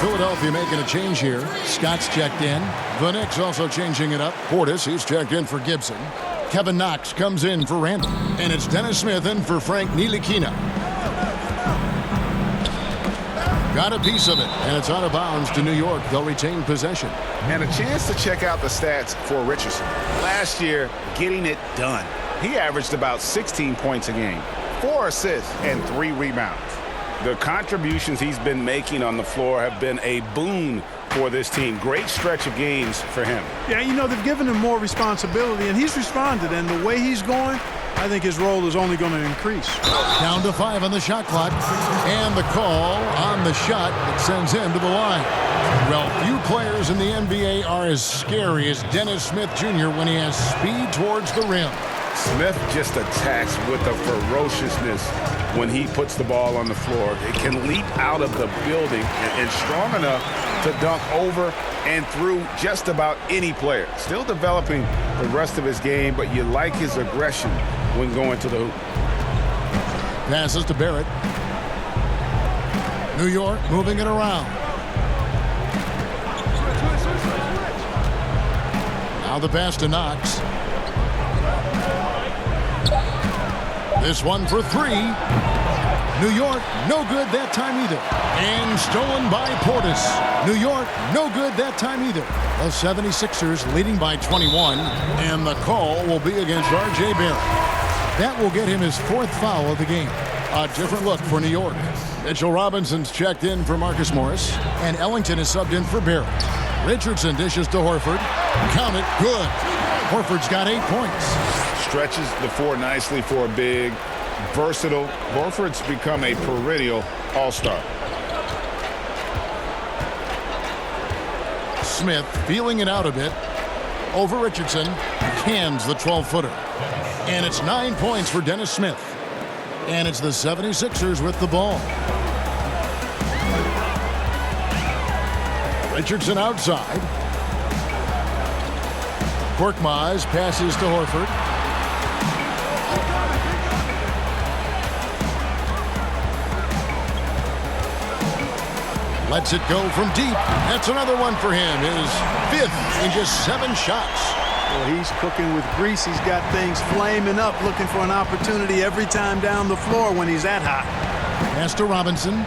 Philadelphia making a change here. Scott's checked in. The Knicks also changing it up. Portis, he's checked in for Gibson. Kevin Knox comes in for Randall. And it's Dennis Smith in for Frank Ntilikina. Got a piece of it, and it's out of bounds to New York. They'll retain possession.
And a chance to check out the stats for Richardson. Last year, getting it done. He averaged about 16 points a game, 4 assists, and 3 rebounds.
The contributions he's been making on the floor have been a boon for this team. Great stretch of games for him.
Yeah, you know, they've given him more responsibility, and he's responded. And the way he's going, I think his role is only going to increase.
Down to 5 on the shot clock. And the call on the shot that sends him to the line. Well, few players in the NBA are as scary as Dennis Smith Jr. when he has speed towards the rim.
Smith just attacks with a ferociousness when he puts the ball on the floor. It can leap out of the building and strong enough to dunk over and through just about any player. Still developing the rest of his game, but you like his aggression when going to the hoop.
Passes to Barrett. New York moving it around. Now the pass to Knox. This one for 3. New York, no good that time either. And stolen by Portis. New York, no good that time either. The 76ers leading by 21. And the call will be against R.J. Barrett. That will get him his 4th foul of the game. A different look for New York. Mitchell Robinson's checked in for Marcus Morris. And Ellington is subbed in for Barrett. Richardson dishes to Horford. Count it, good. Horford's got 8 points.
Stretches the floor nicely for a big, versatile. Horford's become a perennial all-star.
Smith feeling it out a bit. Over Richardson. Cans the 12-footer. And it's 9 points for Dennis Smith. And it's the 76ers with the ball. Richardson outside. Korkmaz passes to Horford. Lets it go from deep. That's another one for him. His 5th in just 7 shots.
Well, he's cooking with grease. He's got things flaming up, looking for an opportunity every time down the floor when he's that hot.
Pass to Robinson.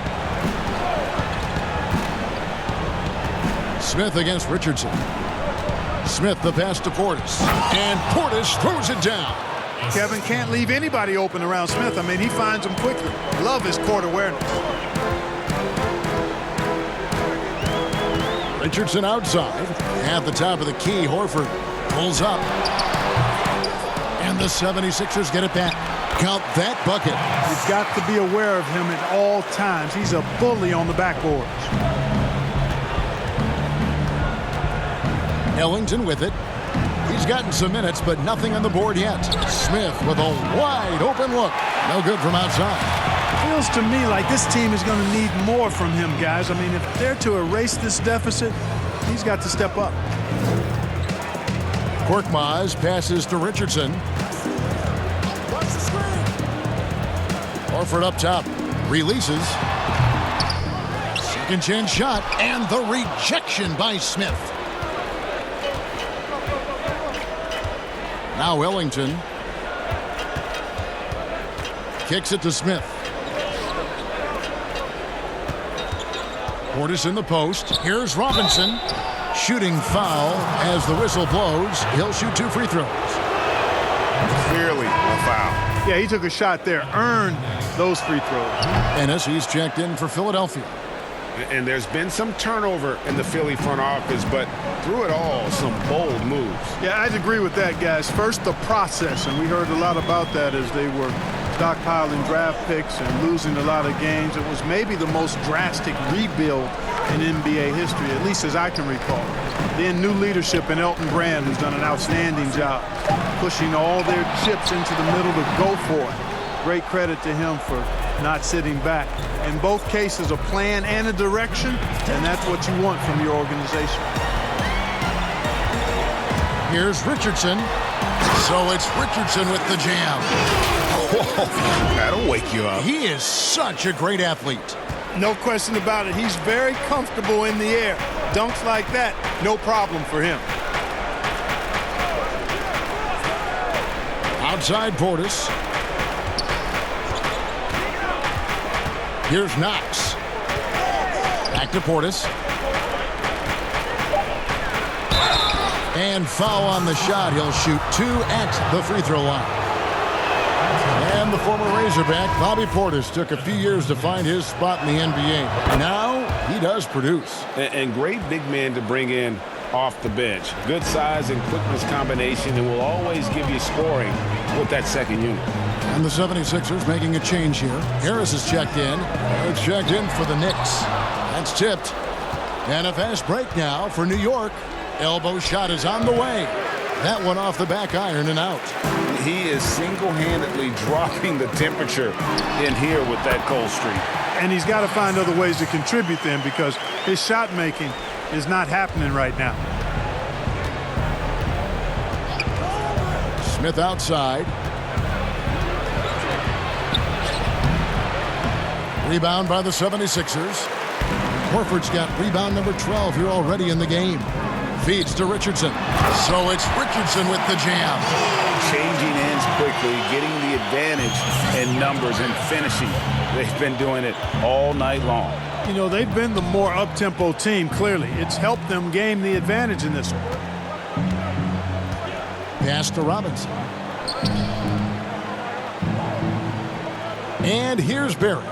Smith against Richardson. Smith the pass to Portis. And Portis throws it down.
Kevin can't leave anybody open around Smith. I mean, he finds them quickly. Love his court awareness.
Richardson outside. At the top of the key, Horford pulls up. And the 76ers get it back. Count that bucket.
You've got to be aware of him at all times. He's a bully on the backboards.
Ellington with it. He's gotten some minutes, but nothing on the board yet. Smith with a wide open look. No good from outside.
Feels to me like this team is going to need more from him, guys. I mean, if they're to erase this deficit, he's got to step up.
Korkmaz passes to Richardson. Horford up top. Releases. Second chance shot. And the rejection by Smith. Now Ellington. Kicks it to Smith. Portis in the post. Here's Robinson. Shooting foul as the whistle blows. He'll shoot 2 free throws.
Clearly a foul.
Yeah, he took a shot there. Earned those free throws.
Ennis, he's checked in for Philadelphia.
And there's been some turnover in the Philly front office, but through it all, some bold moves.
Yeah, I'd agree with that, guys. First, the process, and we heard a lot about that as they were stockpiling draft picks and losing a lot of games. It was maybe the most drastic rebuild in NBA history, at least as I can recall. Then new leadership in Elton Brand, who's done an outstanding job pushing all their chips into the middle to go for it. Great credit to him for not sitting back. In both cases, a plan and a direction, and that's what you want from your organization.
Here's Richardson. So it's Richardson with the jam.
Whoa, that'll wake you up.
He is such a great athlete.
No question about it. He's very comfortable in the air. Dunks like that, no problem for him.
Outside Portis. Here's Knox. Back to Portis. And foul on the shot. He'll shoot 2 at the free throw line. And the former Razorback, Bobby Portis, took a few years to find his spot in the NBA. Now he does produce.
And great big man to bring in off the bench. Good size and quickness combination, and will always give you scoring with that second unit.
And the 76ers making a change here. Harris is checked in. It's checked in for the Knicks. That's tipped. And a fast break now for New York. Elbow shot is on the way. That one off the back iron and out.
He is single-handedly dropping the temperature in here with that cold streak.
And he's got to find other ways to contribute then, because his shot making is not happening right now.
Smith outside. Rebound by the 76ers. Horford's got rebound number 12 here already in the game. Feeds to Richardson. So it's Richardson with the jam.
Changing ends quickly, getting the advantage in numbers and finishing. They've been doing it all night long.
You know, they've been the more up-tempo team, clearly. It's helped them gain the advantage in this one.
Pass to Robinson. And here's Barrett.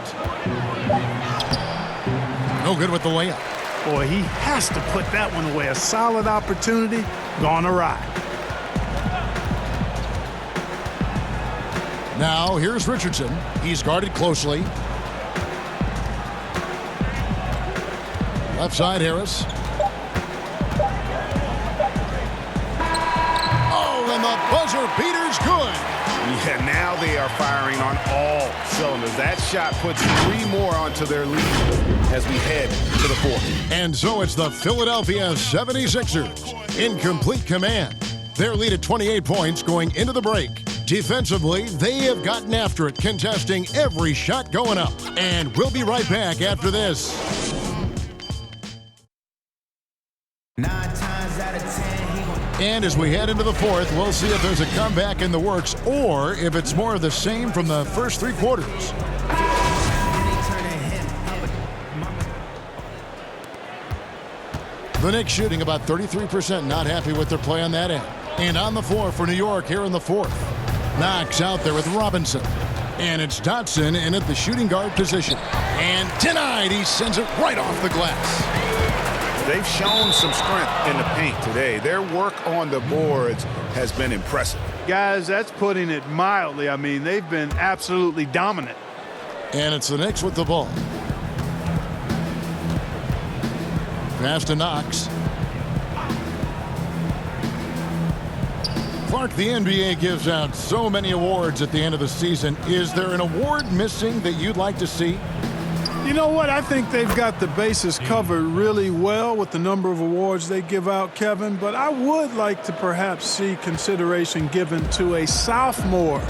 No good with the layup.
Boy, he has to put that one away. A solid opportunity, gone awry.
Now here's Richardson. He's guarded closely. Left side, Harris. Oh, and the buzzer beater's good.
Yeah, now they are firing on all cylinders. That shot puts 3 more onto their lead as we head to the 4th.
And so it's the Philadelphia 76ers in complete command. Their lead at 28 points going into the break. Defensively, they have gotten after it, contesting every shot going up. And we'll be right back after this.
9 times out of 10,
and as we head into the 4th, we'll see if there's a comeback in the works or if it's more of the same from the first 3 quarters. The Knicks shooting about 33%, not happy with their play on that end. And on the floor for New York here in the 4th. Knox out there with Robinson. And it's Dotson in at the shooting guard position. And denied. He sends it right off the glass.
They've shown some strength in the paint today. Their work on the boards has been impressive.
Guys, that's putting it mildly. I mean, they've been absolutely dominant.
And it's the Knicks with the ball. Pass to Knox. Clark, the NBA gives out so many awards at the end of the season. Is there an award missing that you'd like to see?
You know what? I think they've got the bases covered really well with the number of awards they give out, Kevin. But I would like to perhaps see consideration given to a sophomore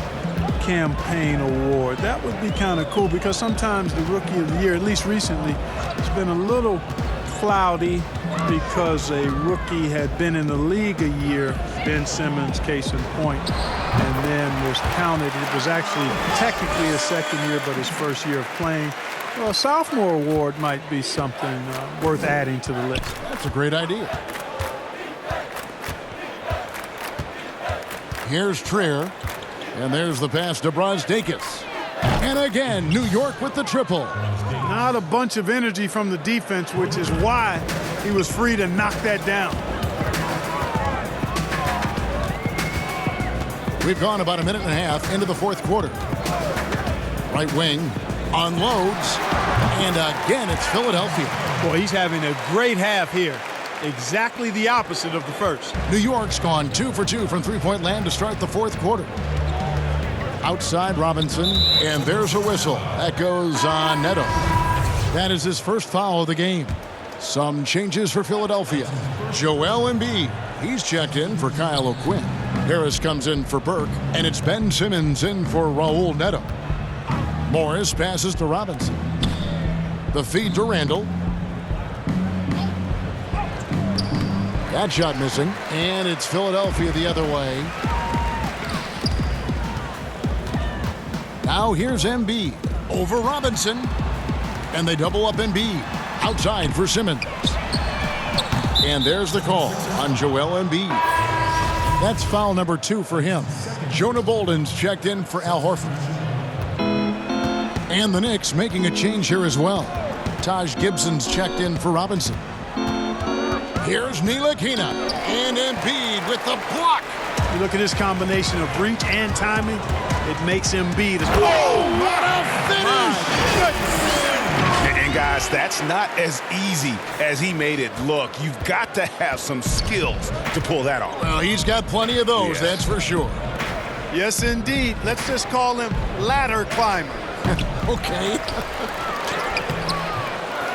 campaign award. That would be kind of cool because sometimes the Rookie of the Year, at least recently, has been a little cloudy because a rookie had been in the league a year, Ben Simmons, case in point, and then was counted. It was actually technically his second year, but his first year of playing. Well, a sophomore award might be something worth adding to the list.
That's a great idea. Here's Trier, and there's the pass to Brazdeikis. And again, New York with the triple.
Not a bunch of energy from the defense, which is why he was free to knock that down.
We've gone about a minute and a half into the fourth quarter. Right wing unloads, and again, it's Philadelphia.
Boy, he's having a great half here. Exactly the opposite of the first.
New York's gone 2 for 2 from three-point land to start the fourth quarter. Outside Robinson, and there's a whistle. That goes on Neto. That is his first foul of the game. Some changes for Philadelphia. Joel Embiid, he's checked in for Kyle O'Quinn. Harris comes in for Burke, and it's Ben Simmons in for Raul Neto. Morris passes to Robinson. The feed to Randall. That shot missing, and it's Philadelphia the other way. Now here's Embiid over Robinson, and they double up Embiid outside for Simmons. And there's the call on Joel Embiid. That's foul number 2 for him. Jonah Bolden's checked in for Al Horford. And the Knicks making a change here as well. Taj Gibson's checked in for Robinson. Here's Ntilikina, and Embiid with the block.
You look at his combination of reach and timing, it makes Embiid.
Oh, what a finish!
And guys, that's not as easy as he made it look. You've got to have some skills to pull that off.
Well, he's got plenty of those, that's for sure.
Yes, indeed. Let's just call him ladder climber.
Okay.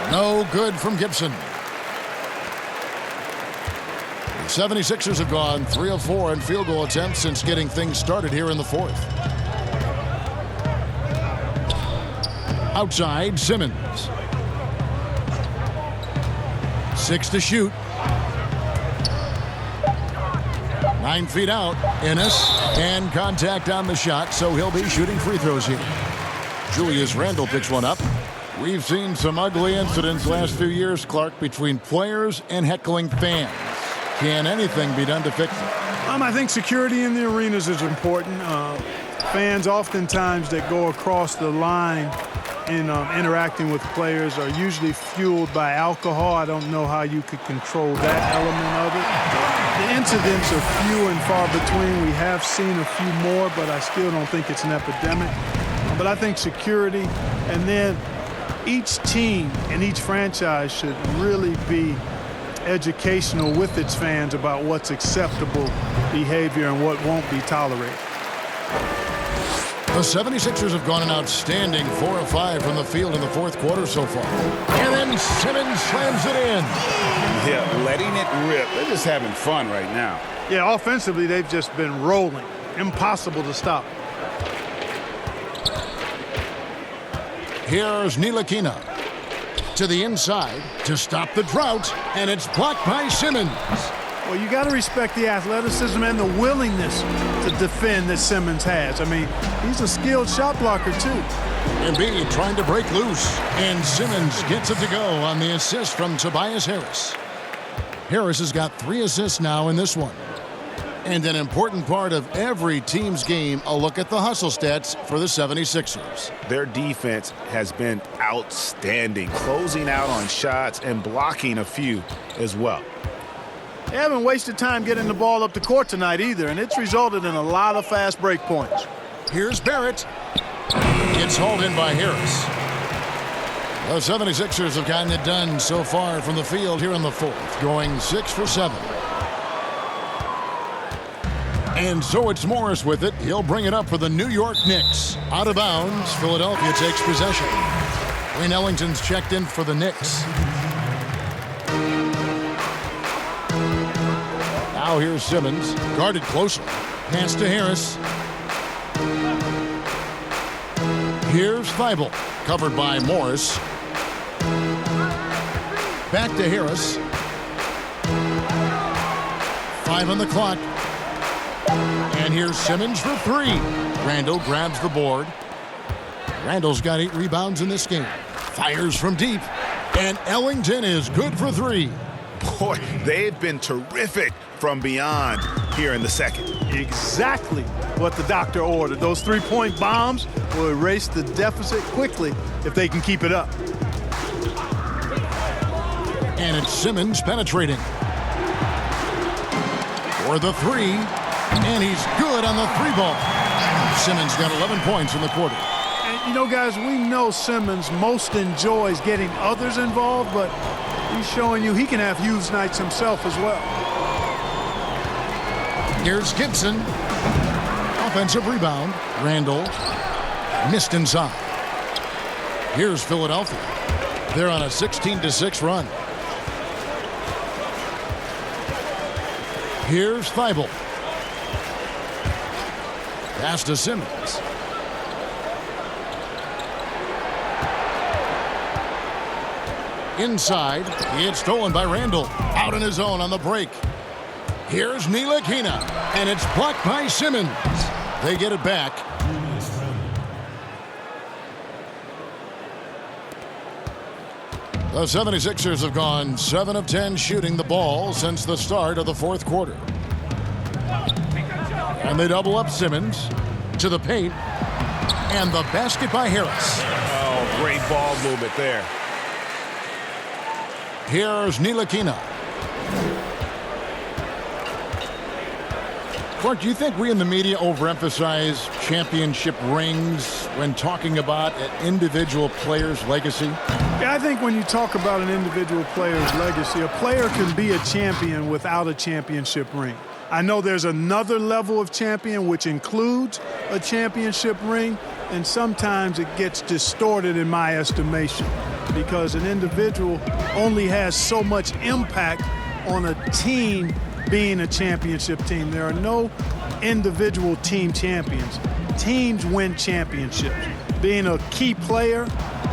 No good from Gibson. The 76ers have gone 3 of 4 in field goal attempts since getting things started here in the fourth. Outside, Simmons. 6 to shoot. 9 feet out. Ennis, and contact on the shot, so he'll be shooting free throws here. Julius Randle picks one up. We've seen some ugly incidents last few years, Clark, between players and heckling fans. Can anything be done to fix it?
I think security in the arenas is important. Fans oftentimes that go across the line in interacting with players are usually fueled by alcohol. I don't know how you could control that element of it. The incidents are few and far between. We have seen a few more, but I still don't think it's an epidemic. But I think security, and then each team and each franchise should really be educational with its fans about what's acceptable behavior and what won't be tolerated.
The 76ers have gone an outstanding 4 of 5 from the field in the fourth quarter so far. And then Simmons slams it in.
Yeah, letting it rip. They're just having fun right now.
Yeah, offensively, they've just been rolling. Impossible to stop.
Here's Ntilikina to the inside to stop the drought, and it's blocked by Simmons.
Well, you got to respect the athleticism and the willingness to defend that Simmons has. I mean, he's a skilled shot blocker, too.
Embiid trying to break loose, and Simmons gets it to go on the assist from Tobias Harris. Harris has got 3 assists now in this one. And an important part of every team's game, a look at the hustle stats for the 76ers.
Their defense has been outstanding, closing out on shots and blocking a few as well.
They haven't wasted time getting the ball up the court tonight either, and it's resulted in a lot of fast break points.
Here's Barrett. It's hauled in by Harris. The 76ers have gotten it done so far from the field here in the fourth, going 6 for 7. And so it's Morris with it. He'll bring it up for the New York Knicks. Out of bounds, Philadelphia takes possession. Wayne Ellington's checked in for the Knicks. Now here's Simmons, guarded closely. Pass to Harris. Here's Thibault, covered by Morris. Back to Harris. 5 on the clock. And here's Simmons for 3. Randall grabs the board. Randall's got 8 rebounds in this game. Fires from deep. And Ellington is good for 3.
Boy, they've been terrific from beyond here in the second.
Exactly what the doctor ordered. Those 3-point bombs will erase the deficit quickly if they can keep it up.
And it's Simmons penetrating. For the 3. And he's good on the 3-ball. Simmons got 11 points in the quarter.
And, you know, guys, we know Simmons most enjoys getting others involved, but he's showing you he can have huge nights himself as well.
Here's Gibson. Offensive rebound. Randall missed inside. Here's Philadelphia. They're on a 16-6 run. Here's Thibault. Pass to Simmons. Inside. It's stolen by Randall. Out in his own on the break. Here's Ntilikina. And it's blocked by Simmons. They get it back. The 76ers have gone 7 of 10 shooting the ball since the start of the fourth quarter. And they double up Simmons to the paint. And the basket by Harris.
Oh, great ball movement there.
Here's Ntilikina. Clark, do you think we in the media overemphasize championship rings when talking about an individual player's legacy?
Yeah, I think when you talk about an individual player's legacy, a player can be a champion without a championship ring. I know there's another level of champion which includes a championship ring, and sometimes it gets distorted in my estimation because an individual only has so much impact on a team being a championship team. There are no individual team champions. Teams win championships. Being a key player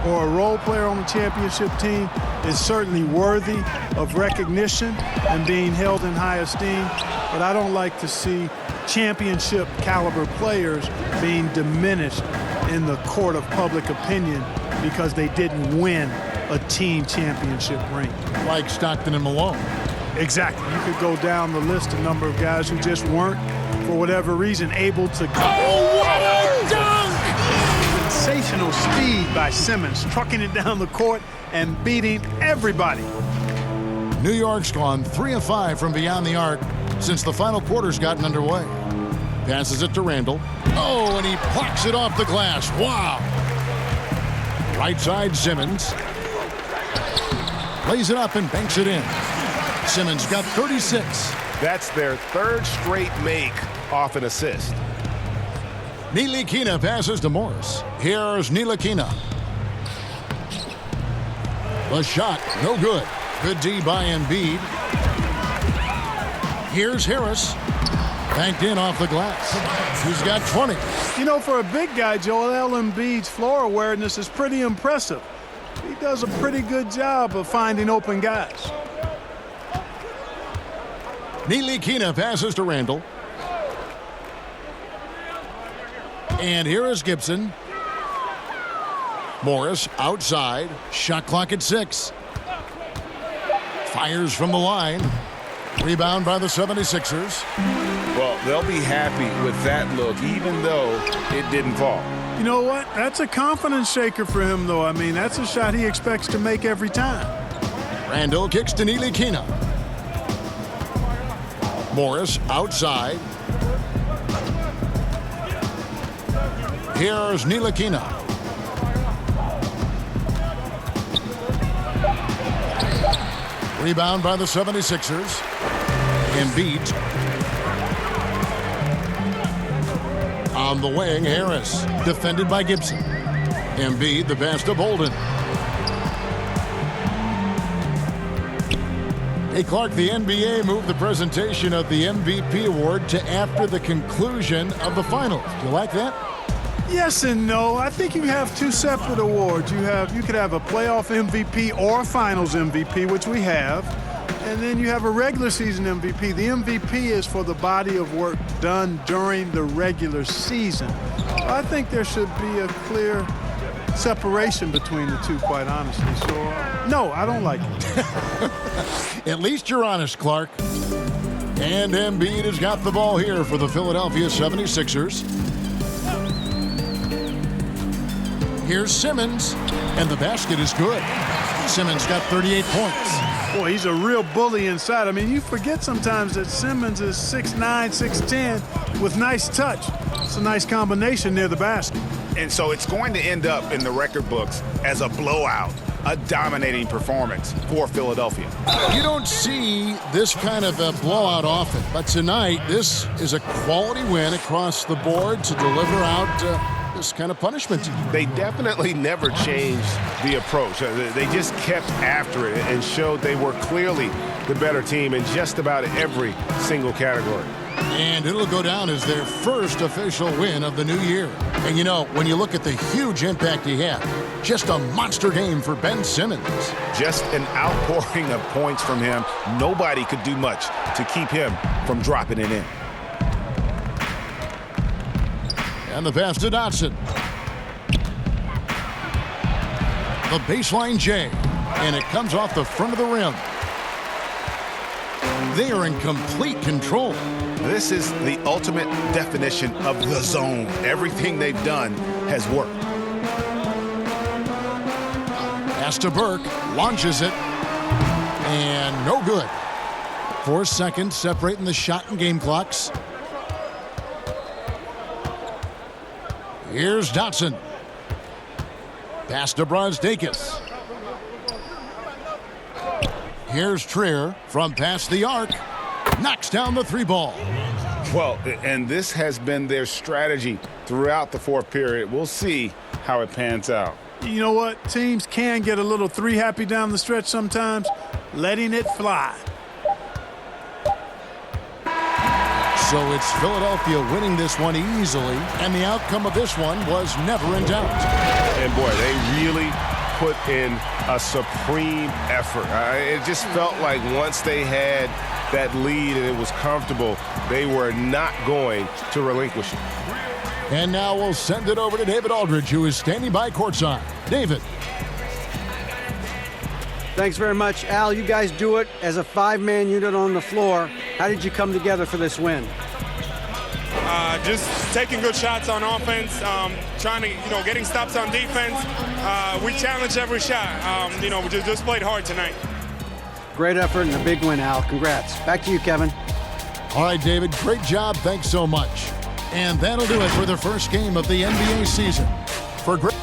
or a role player on the championship team is certainly worthy of recognition and being held in high esteem, but I don't like to see championship caliber players being diminished in the court of public opinion because they didn't win a team championship ring.
Like Stockton and Malone.
Exactly. You could go down the list, a number of guys who just weren't, for whatever reason, able to go.
Oh, what a dunk!
Sensational speed by Simmons, trucking it down the court and beating everybody.
New York's gone 3 of 5 from beyond the arc since the final quarter's gotten underway. Passes it to Randall. Oh, and he plucks it off the glass. Wow. Right side, Simmons. Lays it up and banks it in. Simmons got 36.
That's their 3rd straight make off an assist.
Ntilikina passes to Morris. Here's Ntilikina. The shot, no good. Good D by Embiid. Here's Harris. Banked in off the glass. He's got 20.
You know, for a big guy, Joel Embiid's floor awareness is pretty impressive. He does a pretty good job of finding open guys.
Ntilikina passes to Randall. And here is Gibson. Morris outside. Shot clock at 6. Fires from the line. Rebound by the 76ers.
Well, they'll be happy with that look, even though it didn't fall.
You know what? That's a confidence shaker for him, though. I mean, that's a shot he expects to make every time.
Randall kicks to Ntilikina. Morris outside. Here's Ntilikina. Rebound by the 76ers. Embiid. On the wing, Harris, defended by Gibson. Embiid, the pass to Bolden. Hey, Clark, the NBA moved the presentation of the MVP award to after the conclusion of the finals. Do you like that?
Yes and no. I think you have two separate awards. You could have a playoff MVP or a finals MVP, which we have. And then you have a regular season MVP. The MVP is for the body of work done during the regular season. So I think there should be a clear separation between the two, quite honestly. So, no, I don't like it.
At least you're honest, Clark. And Embiid has got the ball here for the Philadelphia 76ers. Here's Simmons, and the basket is good. Simmons got 38 points.
Boy, he's a real bully inside. I mean, you forget sometimes that Simmons is 6'9", 6'10", with nice touch. It's a nice combination near the basket.
And so it's going to end up in the record books as a blowout, a dominating performance for Philadelphia.
You don't see this kind of a blowout often, but tonight this is a quality win across the board to deliver out this kind of punishment.
They definitely never changed the approach. They just kept after it and showed they were clearly the better team in just about every single category.
And it'll go down as their first official win of the new year. And you know, when you look at the huge impact he had, just a monster game for Ben Simmons.
Just an outpouring of points from him. Nobody could do much to keep him from dropping it in.
And the pass to Dotson. The baseline J, and it comes off the front of the rim. They are in complete control.
This is the ultimate definition of the zone. Everything they've done has worked.
Pass to Burke, launches it, and no good. 4 seconds separating the shot and game clocks. Here's Dotson. Pass to Brazdeikis. Here's Trier from past the arc. Knocks down the three ball.
Well, and this has been their strategy throughout the fourth period. We'll see how it pans out.
You know what? Teams can get a little three happy down the stretch sometimes, letting it fly.
So it's Philadelphia winning this one easily, and the outcome of this one was never in doubt.
And boy, they really put in a supreme effort. It just felt like once they had that lead and it was comfortable, they were not going to relinquish it.
And now we'll send it over to David Aldridge, who is standing by courtside. David.
Thanks very much, Al. You guys do it as a five-man unit on the floor. How did you come together for this win?
Just taking good shots on offense, trying to, getting stops on defense. We challenged every shot. We just played hard tonight.
Great effort and a big win, Al. Congrats. Back to you, Kevin.
All right, David, great job. Thanks so much. And that'll do it for the first game of the NBA season. For great